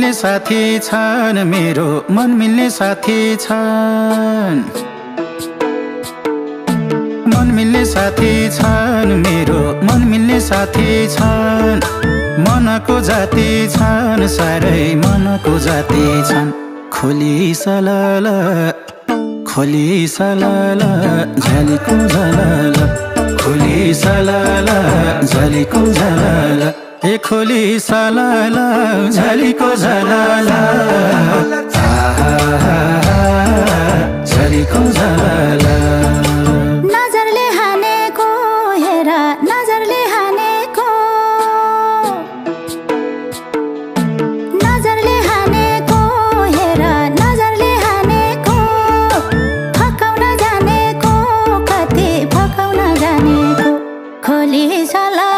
मिल्ने साथी छन्, मेरो मन मिल्ने साथी छन्। मन मिल्ने साथी छन्, मेरो मन मिल्ने साथी छन्। मनको जाति छन्, साह्रै मनको जाति छन्। खोली सलाला खोली सलाला झ्यालीको झलाला, खोली सलाला झ्यालीको झलाला, ए खोली सलाला झ्यालीको झलाला, झ्यालीको झलाला।